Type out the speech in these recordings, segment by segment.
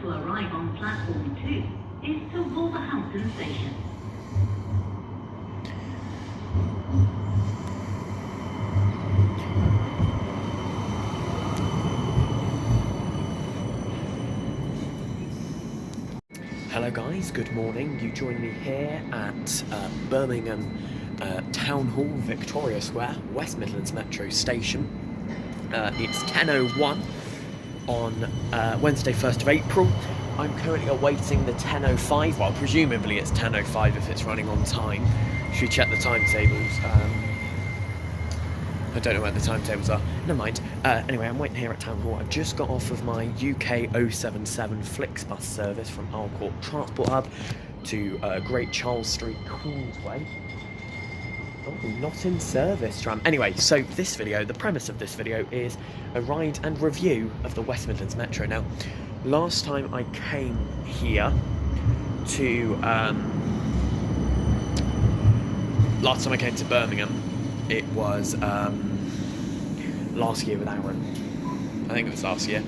to arrive on platform 2 is to Wolverhampton Station. Hello guys, good morning. You join me here at Birmingham Town Hall, Victoria Square, West Midlands Metro station. It's 10:01 on Wednesday 1st of April. I'm currently awaiting the 10:05, well presumably it's 10:05 if it's running on time. Should we check the timetables? I don't know where the timetables are. Never mind. Anyway, I'm waiting here at Town Hall. I've just got off of my UK 077 Flixbus service from Alcourt Transport Hub to Great Charles Street, Queensway. Oh, not in service, tram. Anyway, so this video, the premise of this video is a ride and review of the West Midlands Metro. Now, last time I came here to Birmingham, it was last year with Aaron. I think it was last year.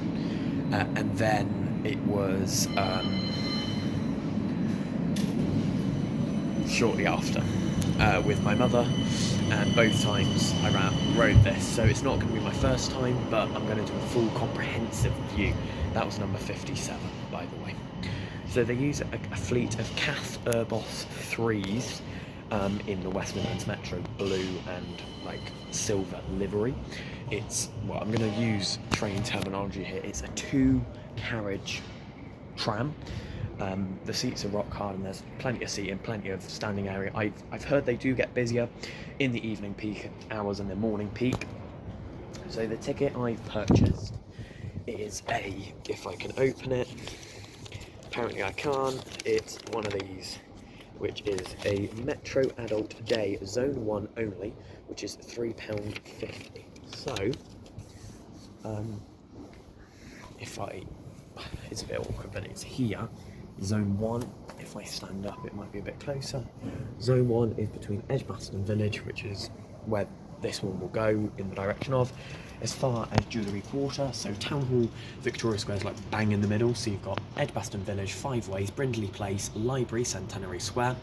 And then it was shortly after with my mother, and both times I rode this. So it's not going to be my first time, but I'm going to do a full comprehensive review. That was number 57, by the way. So they use a fleet of Cath Urbos 3s in the West Midlands Metro, blue and like silver livery. It's, well, I'm going to use train terminology here, it's a 2-carriage tram. The seats are rock hard and there's plenty of seating, plenty of standing area. I've heard they do get busier in the evening peak hours and the morning peak. So the ticket I've purchased is if I can open it, apparently I can't, it's one of these, which is a Metro Adult Day Zone 1 only, which is £3.50. So, it's a bit awkward, but it's here, Zone 1. If I stand up, it might be a bit closer. Zone 1 is between Edgbaston Village, which is where this one will go in the direction of, as far as Jewellery Quarter. So Town Hall, Victoria Square is like bang in the middle. So you've got Edgbaston Village, Five Ways, Brindley Place, Library, Centenary Square,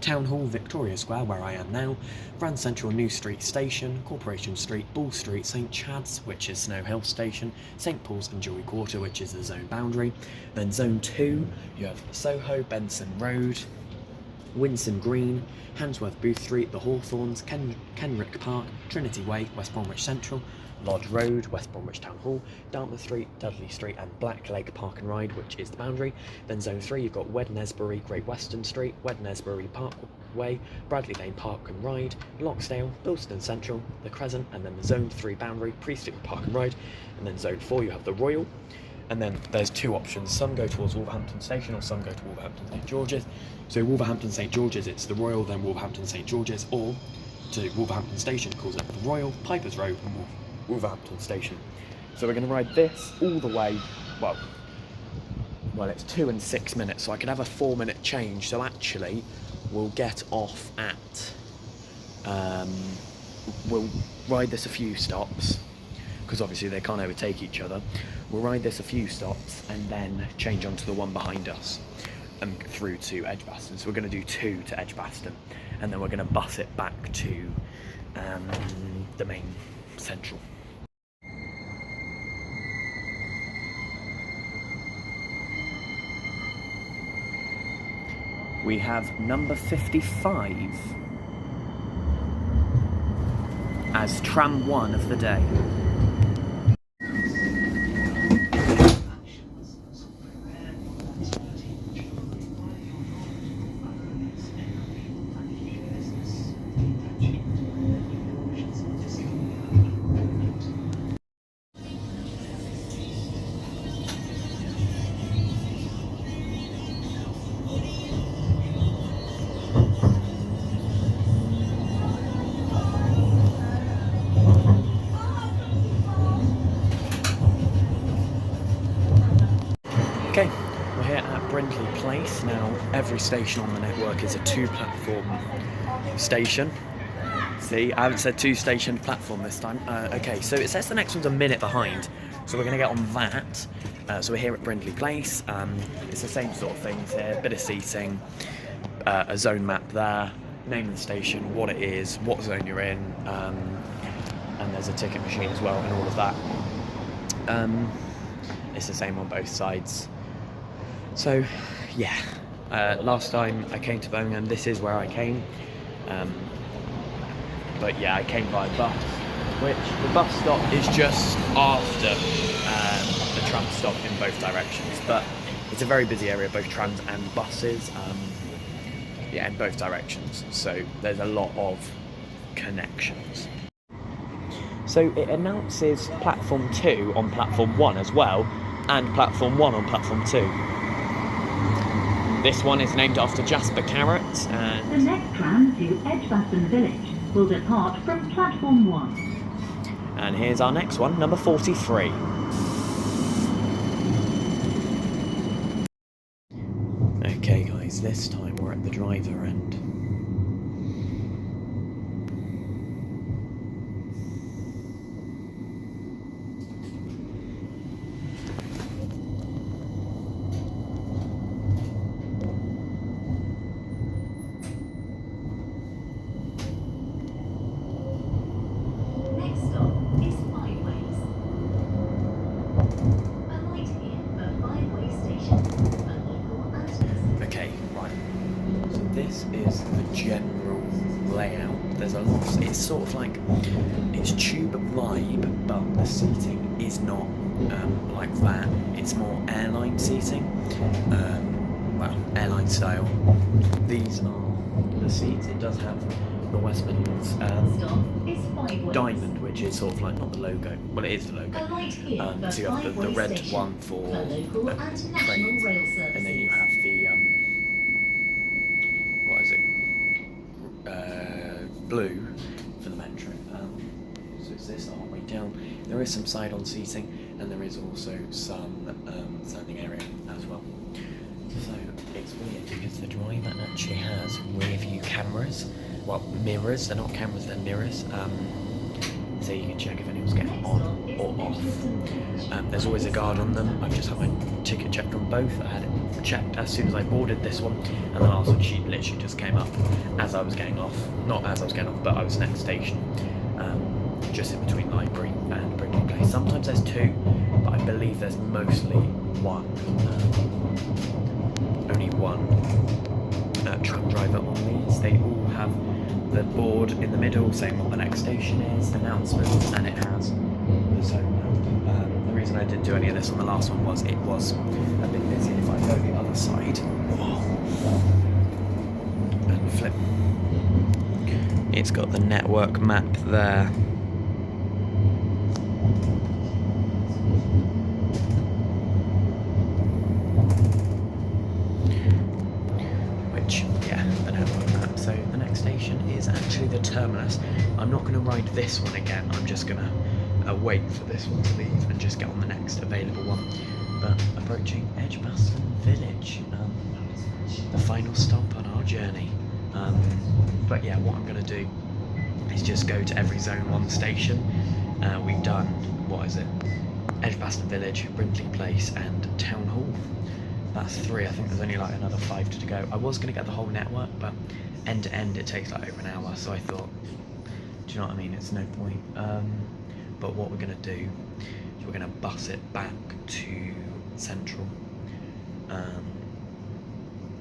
Town Hall, Victoria Square, where I am now, Grand Central, New Street Station, Corporation Street, Bull Street, St Chad's, which is Snow Hill Station, St Paul's and Jewellery Quarter, which is the zone boundary. Then Zone 2, you have Soho, Benson Road, Winston Green, Handsworth Booth Street, the Hawthorns, Kenrick Park, Trinity Way, West Bromwich Central, Lodge Road, West Bromwich Town Hall, Dartmouth Street, Dudley Street and Blackleg Park and Ride, which is the boundary. Then Zone 3, you've got Wednesbury, Great Western Street, Wednesbury Parkway, Bradley Lane Park and Ride, Loxdale, Bilston Central, the Crescent, and then the Zone 3 boundary, Priestley Park and Ride. And then Zone 4, you have the Royal. And then there's two options, some go towards Wolverhampton Station or some go to Wolverhampton St George's. So Wolverhampton St George's, it's the Royal, then Wolverhampton St George's, or to Wolverhampton Station, calls it the Royal, Piper's Road and Wolverhampton Station. So we're going to ride this all the way, well it's 2 and 6 minutes, so I could have a 4-minute change. So actually we'll get off at, we'll ride this a few stops, because obviously they can't overtake each other. We'll ride this a few stops and then change onto the one behind us and through to Edgbaston. So we're going to do 2 to Edgbaston, and then we're going to bus it back to the main central. We have number 55 as tram 1 of the day. Okay, we're here at Brindley Place. Now, every station on the network is a 2-platform station. see, I haven't said 2 station platform this time. Okay, so it says the next one's a minute behind, so we're going to get on that. So we're here at Brindley Place. It's the same sort of things here, bit of seating, a zone map there, name of the station, what it is, what zone you're in, and there's a ticket machine as well and all of that. It's the same on both sides. So yeah, last time I came to Birmingham, this is where I came. But yeah, I came by bus, which the bus stop is just after the tram stop in both directions. But it's a very busy area, both trams and buses. Yeah, in both directions. So there's a lot of connections. So it announces platform 2 on platform 1 as well, and platform 1 on platform 2. This one is named after Jasper Carrot, and The next tram to Edgbaston Village will depart from platform 1. And here's our next one, number 43. Okay guys, this time we're at the driver end. This is the general layout. There's a lot. It's sort of like it's tube vibe, but the seating is not like that. It's more airline seating. Well, airline style. These are the seats. It does have the West Midlands diamond, which is sort of like not the logo. Well, it is the logo. So you have the red one for trains, and then you have the what is it? Blue for the metro. So it's this the whole way down. There is some side-on seating, and there is also some standing area as well. So it's weird because the driver actually has rear view cameras. Well, mirrors. They're not cameras, they're mirrors. So you can check if anyone's getting on or off. There's always a guard on them. I've just had my ticket checked on both. I had it checked as soon as I boarded this one, and the last one, she literally just came up as I was getting off. Not as I was getting off, but I was next station, just in between Library and Brindley Place. Sometimes there's 2, but I believe there's mostly 1. Only 1 tram driver on these. They all have the board in the middle saying what the next station is, announcements, and it has the zone map. The reason I didn't do any of this on the last one was it was a bit busy. If I go the other side and flip, it's got the network map there. Which, yeah, the network map. So the next station is actually the terminus. I'm not going to ride this one again. I'm just going to wait for this one to leave and just get on the next available one. But approaching Edgbaston Village, the final stop on our journey. But yeah, what I'm going to do is just go to every Zone 1 station. We've done, what is it? Edgbaston Village, Brindley Place and Town Hall. That's 3. I think there's only like another 5 to go. I was going to get the whole network, but end to end it takes like over an hour, so I thought, do you know what I mean, it's no point. But what we're going to do is we're going to bus it back to Central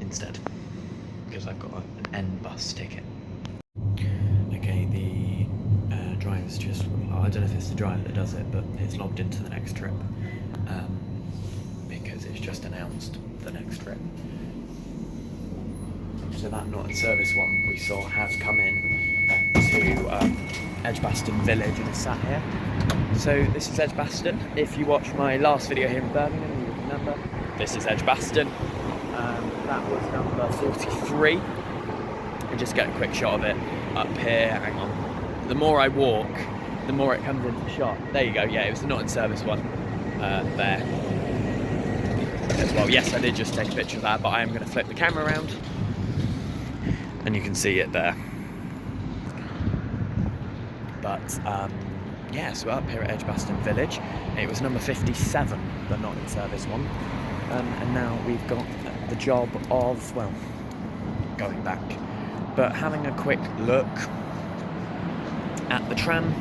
instead, because I've got an N bus ticket. Okay, the driver's just, I don't know if it's the driver that does it, but it's logged into the next trip, because it's just announced the next trip. So that not in service one we saw has come in to Edgbaston Village and is sat here. So this is Edgbaston. If you watch my last video here in Birmingham, you will remember this is Edgbaston. That was number 43. And just get a quick shot of it up here. Hang on. The more I walk, the more it comes into shot. There you go. Yeah, it was the not in service one there as well. Yes, I did just take a picture of that, but I am going to flip the camera around and you can see it there. But yeah, so we're up here at Edgbaston Village. It was number 57, the not in service one. And now we've got the job of, well, going back. But having a quick look at the tram,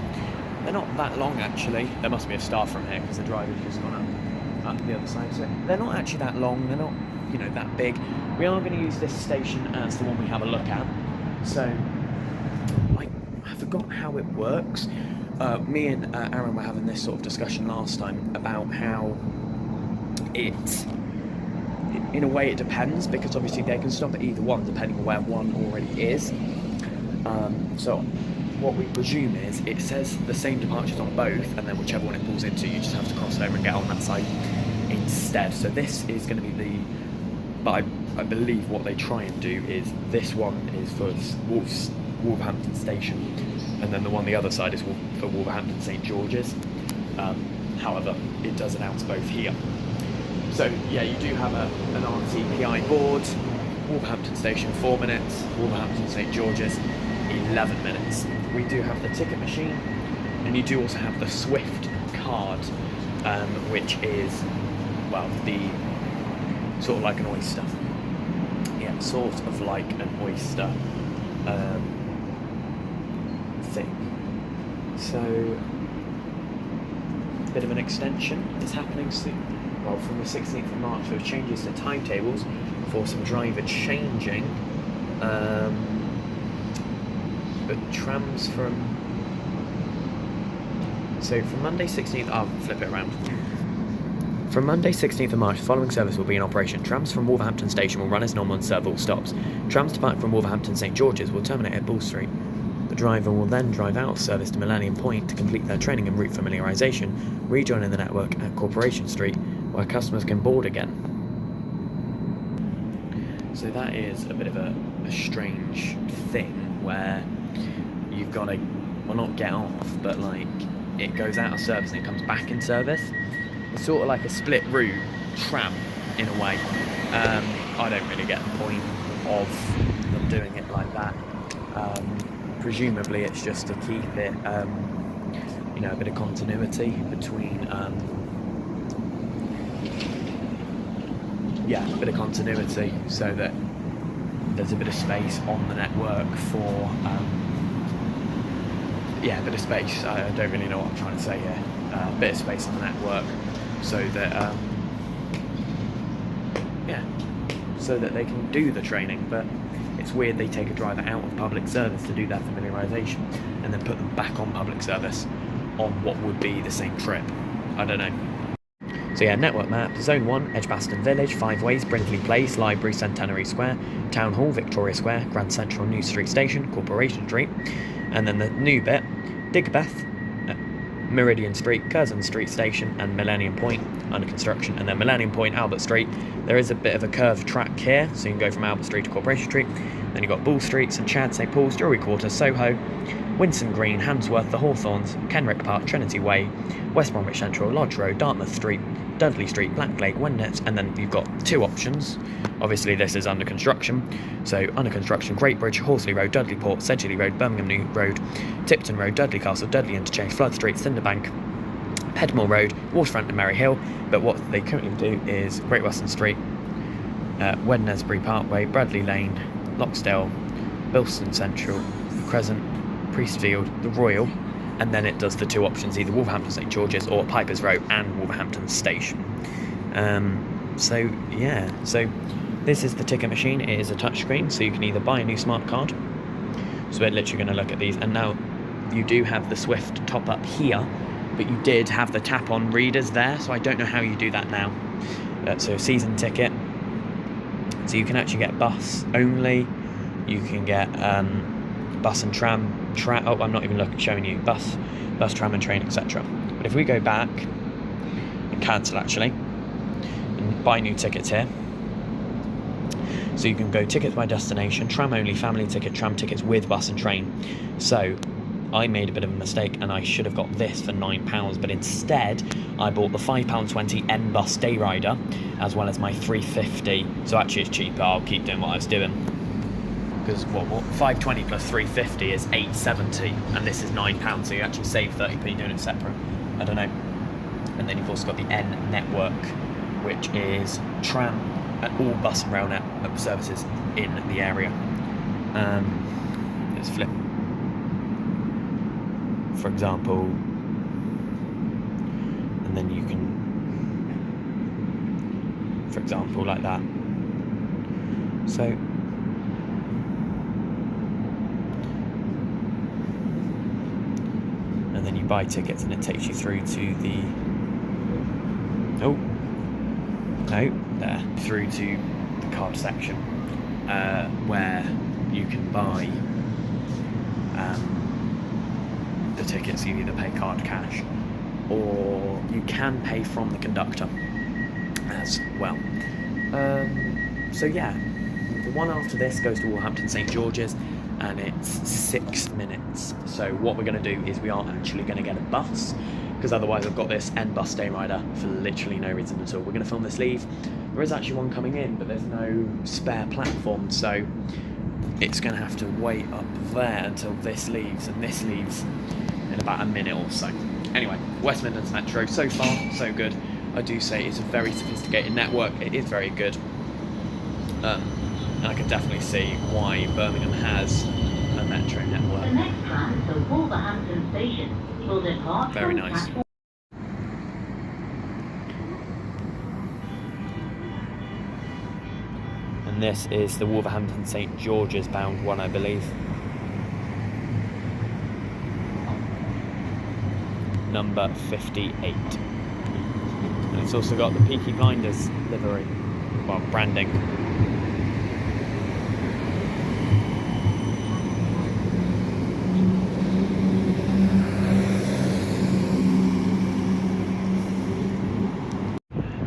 they're not that long actually. There must be a star from here because the driver's just gone up the other side. So they're not actually that long, they're not, you know, that big. We are going to use this station as the one we have a look at. So I forgot how it works. Me and Aaron were having this sort of discussion last time about how in a way it depends, because obviously they can stop at either one depending on where one already is. So what we presume is it says the same departures on both, and then whichever one it pulls into, you just have to cross over and get on that side instead. So this is going to be but I believe what they try and do is this one is for Wolverhampton Station, and then the one the other side is for Wolverhampton St George's. However, it does announce both here. So yeah, you do have an RTPI board. Wolverhampton Station 4 minutes, Wolverhampton St George's 11 minutes. We do have the ticket machine, and you do also have the Swift card, which is, well, the sort of like an oyster. Yeah, sort of like an oyster thing. So, a bit of an extension is happening soon. Well, from the 16th of March, there changes to timetables for some driver changing. But trams from Monday 16th, I'll flip it around. From Monday 16th of March, the following service will be in operation. Trams from Wolverhampton Station will run as normal and serve all stops. Trams departing from Wolverhampton St George's will terminate at Bull Street. The driver will then drive out of service to Millennium Point to complete their training and route familiarisation, rejoining the network at Corporation Street, where customers can board again. So that is a bit of a strange thing where you've got to, well, not get off, but like it goes out of service and it comes back in service. It's sort of like a split route tram in a way. I don't really get the point of them doing it like that. Presumably it's just to keep it, you know, a bit of continuity between, a bit of continuity so that there's a bit of space on the network for, a bit of space. I don't really know what I'm trying to say here. A bit of space on the network so that, so that they can do the training. But it's weird they take a driver out of public service to do that familiarisation and then put them back on public service on what would be the same trip. I don't know. So yeah, network map, Zone 1, Edgbaston Village, 5 Ways, Brindley Place, Library, Centenary Square, Town Hall, Victoria Square, Grand Central, New Street Station, Corporation Street, and then the new bit, Digbeth, Meridian Street, Curzon Street Station, and Millennium Point under construction, and then Millennium Point, Albert Street. There is a bit of a curved track here, so you can go from Albert Street to Corporation Street. Then you've got Bull Street, St Chad, St Paul's, Jewellery Quarter, Soho, Winston Green, Handsworth, the Hawthorns, Kenrick Park, Trinity Way, West Bromwich Central, Lodge Road, Dartmouth Street, Dudley Street, Blacklake, Wendett, and then you've got 2 options. Obviously this is under construction, so under construction, Great Bridge, Horsley Road, Dudley Port, Sedgley Road, Birmingham New Road, Tipton Road, Dudley Castle, Dudley Interchange, Flood Street, Cinderbank, Pedmore Road, Waterfront and Merry Hill. But what they currently do is Great Western Street, Wednesbury Parkway, Bradley Lane, Loxdale, Bilston Central, Crescent, Priestfield, the Royal, and then it does the 2 options, either Wolverhampton St George's or Pipers Row and Wolverhampton Station. So this is the ticket machine. It is a touchscreen, so you can either buy a new smart card. So we're literally going to look at these, and now you do have the Swift top up here, but you did have the tap on readers there, so I don't know how you do that now. So season ticket, so you can actually get bus only, you can get bus and tram, I'm not even showing you bus, tram and train, etc. But if we go back and cancel actually, and buy new tickets here, so you can go tickets by destination, tram only, family ticket, tram tickets with bus and train. So I made a bit of a mistake and I should have got this for £9, but instead I bought the £5.20 N Bus Day Rider as well as my £3.50. So actually it's cheaper, I'll keep doing what I was doing. because what 520 plus 350 is 870, and this is £9, so you actually save 30p doing it separate. I don't know. And then you've also got the N network, which is tram and all bus and rail net services in the area. Let's flip. For example, and then you can, for example, like that. So and then you buy tickets and it takes you through to the through to the card section, where you can buy the tickets. You either pay card cash or you can pay from the conductor as well. So yeah, the one after this goes to Wolverhampton St George's, and it's 6 minutes. So what we're going to do is we are actually going to get a bus, because otherwise I've got this N bus day rider for literally no reason at all. We're going to film this leave. There is actually one coming in, but there's no spare platform, so it's going to have to wait up there until this leaves, and this leaves in about a minute or so. Anyway, West Midlands Metro, so far so good. I do say it's a very sophisticated network. It is very good, and I can definitely see why Birmingham has a metro network. The next tram to Wolverhampton Station will depart Very from nice. platform. And this is the Wolverhampton St George's bound one, I believe. Number 58. And it's also got the Peaky Blinders livery, well, branding.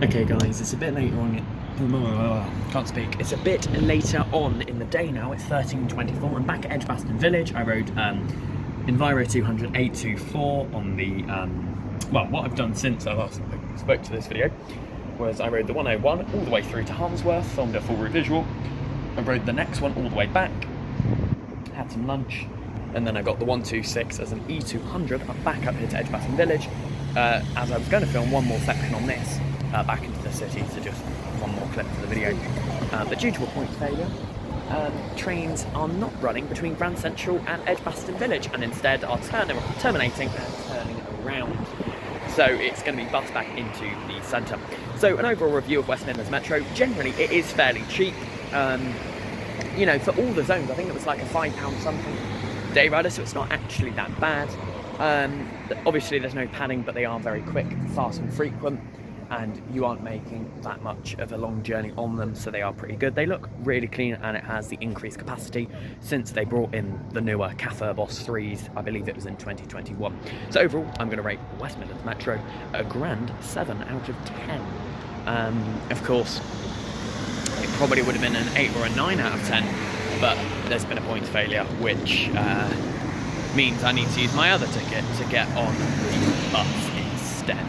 Okay guys, it's a bit later on, can't speak. It's a bit later on in the day now. It's 13:24. I'm back at Edgbaston Village. I rode Enviro 200 824 on the, well, what I've done since I last spoke to this video was I rode the 101 all the way through to Harmsworth, filmed a full route visual. I rode the next one all the way back, had some lunch, and then I got the 126 as an E200 back up here to Edgbaston Village, as I was going to film one more section on this back into the city, so just one more clip for the video. But due to a point failure, trains are not running between Grand Central and Edgbaston Village, and instead are terminating and turning around. So it's going to be bussed back into the centre. So an overall review of West Midlands Metro. Generally, it is fairly cheap. You know, for all the zones, I think it was like a £5 something day rider, so it's not actually that bad. Obviously, there's no padding, but they are very quick, fast and frequent, and you aren't making that much of a long journey on them, so they are pretty good. They look really clean, and it has the increased capacity since they brought in the newer CAFA Boss 3s. I believe it was in 2021. So overall, I'm going to rate West Midlands Metro a grand 7 out of 10. Of course, it probably would have been an 8 or a 9 out of 10, but there's been a points failure, which means I need to use my other ticket to get on the bus instead.